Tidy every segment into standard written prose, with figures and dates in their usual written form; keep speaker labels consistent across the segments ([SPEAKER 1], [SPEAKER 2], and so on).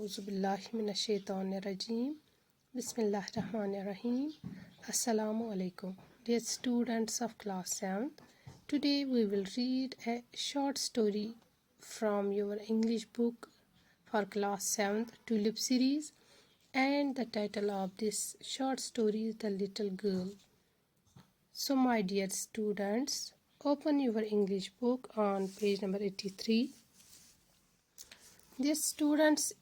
[SPEAKER 1] A'udhu billahi minash shaitanir rajim. Bismillahir Rahmanir Rahim. Assalamu alaikum. Dear students of class 7th, today we will read a short story from your English book for class 7th Tulip series, and the title of this short story is The Little Girl. So my dear students, open your English book on page number 83. Dear students,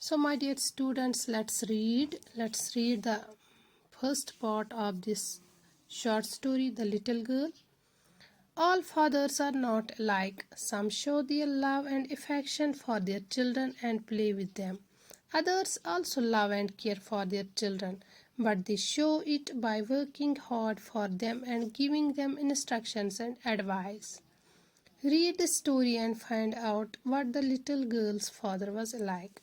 [SPEAKER 1] So my dear students, let's read the first part of this short story, The Little Girl. All fathers are not alike. Some show their love and affection for their children and play with them. Others also love and care for their children, but they show it by working hard for them and giving them instructions and advice. Read the story and find out what the little girl's father was like.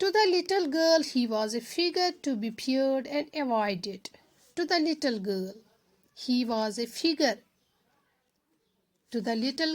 [SPEAKER 1] To the little girl, he was a figure to be feared and avoided. To the little girl, he was a figure. To the little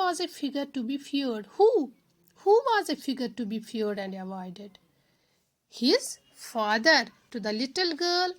[SPEAKER 1] was a figure to be feared. Who was a figure to be feared and avoided? His father. To the little girl,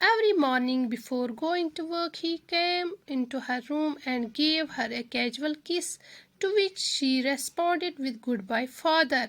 [SPEAKER 1] Every morning before going to work, he came into her room and gave her a casual kiss, to which she responded with goodbye father.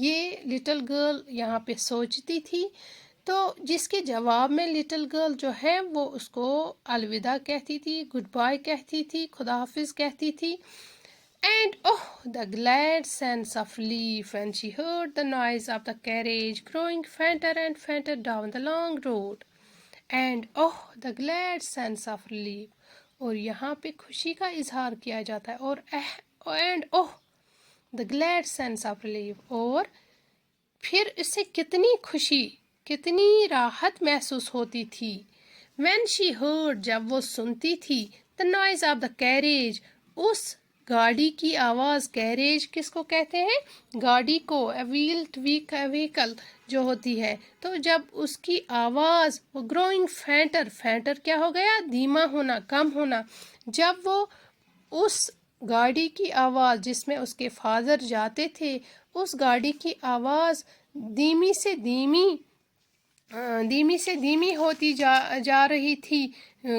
[SPEAKER 1] یہ little girl یہاں پہ سوچتی تھی، تو جس کے جواب میں لٹل گرل جو ہے وہ اس کو الوداع کہتی تھی، گڈ بائے کہتی تھی، خدا حافظ کہتی تھی. And oh, the glad sense of relief when she heard the noise of the carriage growing fainter and fainter down the long road. And oh, the glad sense of relief. اور یہاں پہ خوشی کا اظہار کیا جاتا ہے، اور and oh, the glad sense of relief. اور پھر اسے کتنی خوشی، کتنی راحت محسوس ہوتی تھی. When she heard، جب وہ سنتی تھی، the noise of the carriage، اس گاڑی کی آواز. کیریج کس کو کہتے ہیں؟ گاڑی کو. ویلڈ ویکل جو ہوتی ہے. تو جب اس کی آواز گروئنگ فینٹر، فینٹر کیا ہو گیا؟ دھیما ہونا، کم ہونا. جب وہ اس گاڑی کی آواز جس میں اس کے فادر جاتے تھے، اس گاڑی کی آواز دھیمی سے دھیمی ہوتی جا رہی تھی.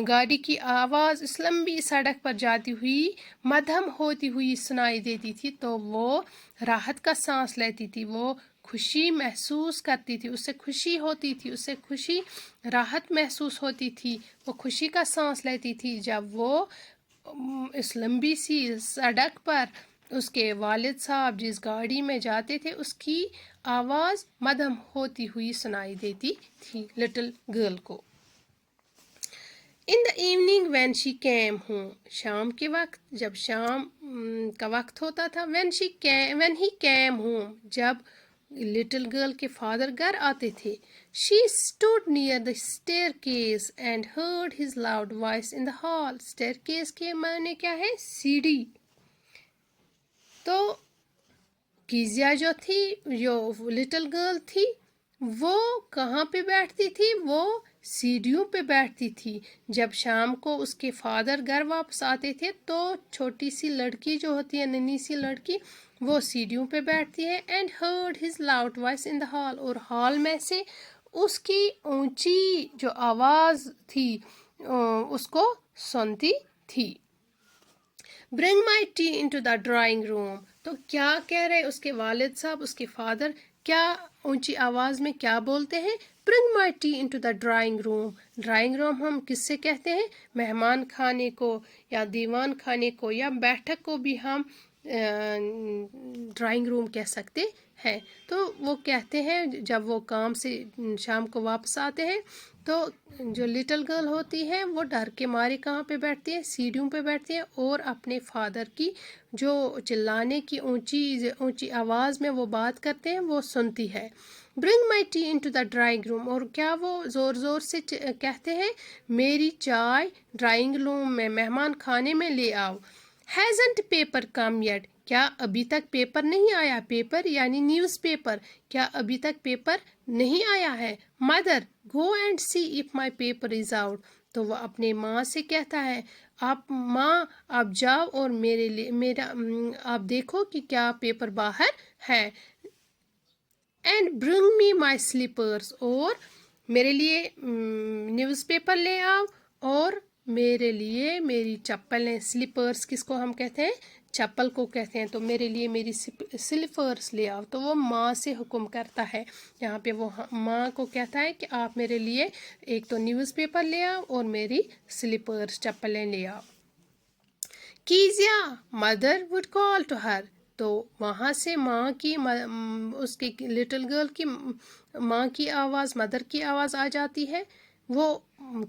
[SPEAKER 1] گاڑی کی آواز اس لمبی سڑک پر جاتی ہوئی مدھم ہوتی ہوئی سنائی دیتی تھی، تو وہ راحت کا سانس لیتی تھی، وہ خوشی محسوس کرتی تھی، اس سے خوشی ہوتی تھی، اس سے خوشی راحت محسوس ہوتی تھی، وہ خوشی کا سانس لیتی تھی جب وہ اس لمبی سی سڑک پر اس کے والد صاحب جس گاڑی میں جاتے تھے اس کی آواز مدھم ہوتی ہوئی سنائی دیتی تھی لٹل گرل کو. In the evening when she came home، شام کے وقت، جب شام کا وقت ہوتا تھا. when he came home، جب لٹل گرل کے فادر گھر آتے تھے. she stood near the staircase and heard his loud voice in the hall. staircase کے معنی کیا ہے؟ سیڑھی. تو کیزیا جو تھی، جو لٹل گرل تھی، وہ کہاں پہ بیٹھتی تھی؟ وہ سیڑھیوں پہ بیٹھتی تھی. جب شام کو اس کے فادر گھر واپس آتے تھے تو چھوٹی سی لڑکی جو ہوتی ہے، ننھی سی لڑکی، وہ سیڑھیوں پہ بیٹھتی ہے. and heard his loud voice in the hall، اور ہال میں سے اس کی اونچی جو آواز تھی اس کو سنتی تھی. bring my tea into the drawing room، تو کیا کہہ رہے اس کے والد صاحب، اس کے فادر کیا اونچی آواز میں کیا بولتے ہیں؟ bring my tea into the drawing room. Drawing room ہم کس سے کہتے ہیں؟ مہمان خانے کو یا دیوان خانے کو یا بیٹھک کو بھی ہم ڈرائنگ روم کہہ سکتے ہیں. تو وہ کہتے ہیں جب وہ کام سے شام کو واپس آتے ہیں تو جو لٹل گرل ہوتی ہے وہ ڈر کے مارے کہاں پہ بیٹھتی ہے؟ سیڑھیوں پہ بیٹھتی ہے، اور اپنے فادر کی جو چلانے کی اونچی آواز میں وہ بات کرتے ہیں وہ سنتی ہے. bring my tea into the drawing room، اور کیا وہ زور زور سے کہتے ہیں؟ میری چائے ڈرائنگ روم میں، مہمان خانے میں لے آؤ. hasn't paper come yet، کیا ابھی تک پیپر نہیں آیا؟ پیپر یعنی نیوز پیپر، کیا ابھی تک پیپر نہیں آیا ہے؟ mother go and see if my paper is out، تو وہ اپنے ماں سے کہتا ہے ماں آپ جاؤ اور آپ دیکھو کہ کیا پیپر باہر ہے. and bring me my slippers، اور میرے لیے نیوز پیپر لے آؤ اور میرے لیے میری چپلیں. سلیپرز کس کو ہم کہتے ہیں؟ چپل کو کہتے ہیں. تو میرے لیے میری سلیپرز لے آؤ. تو وہ ماں سے حکم کرتا ہے. یہاں پہ وہ ماں کو کہتا ہے کہ آپ میرے لیے ایک تو نیوز پیپر لے آؤ اور میری سلیپرز چپلیں لے آؤ. Kezia mother would call to her, تو وہاں سے ماں کی اس کی لٹل گرل کی ماں کی آواز، مدر کی آواز آ جاتی ہے. وہ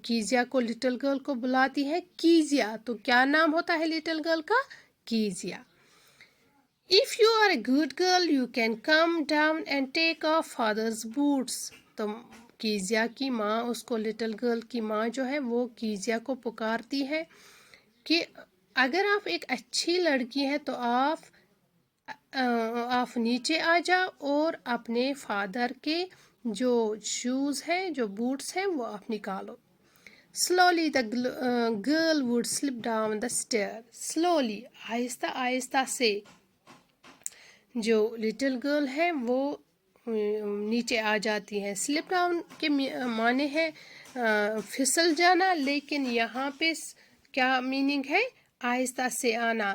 [SPEAKER 1] کیزیا کو، لٹل گرل کو بلاتی ہے کیزیا. تو کیا نام ہوتا ہے لٹل گرل کا؟ کیزیا. if you are a good girl you can come down and take off father's boots. تو کیزیا کی ماں اس کو، لٹل گرل کی ماں جو ہے وہ کیزیا کو پکارتی ہے کہ اگر آپ ایک اچھی لڑکی ہیں تو آپ نیچے آ جاؤ اور اپنے فادر کے جو شوز ہیں، جو بوٹس ہیں، وہ آپ نکالو. slowly the girl would slip down the stair. slowly آہستہ آہستہ سے جو لٹل گرل ہے وہ نیچے آ جاتی ہے. slip down کے معنی ہے پھسل جانا، لیکن یہاں پہ کیا میننگ ہے؟ آہستہ سے آنا.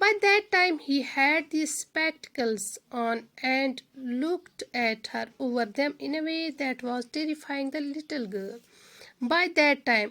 [SPEAKER 1] By that time he had these spectacles on and looked at her over them in a way that was terrifying the little girl. By that time,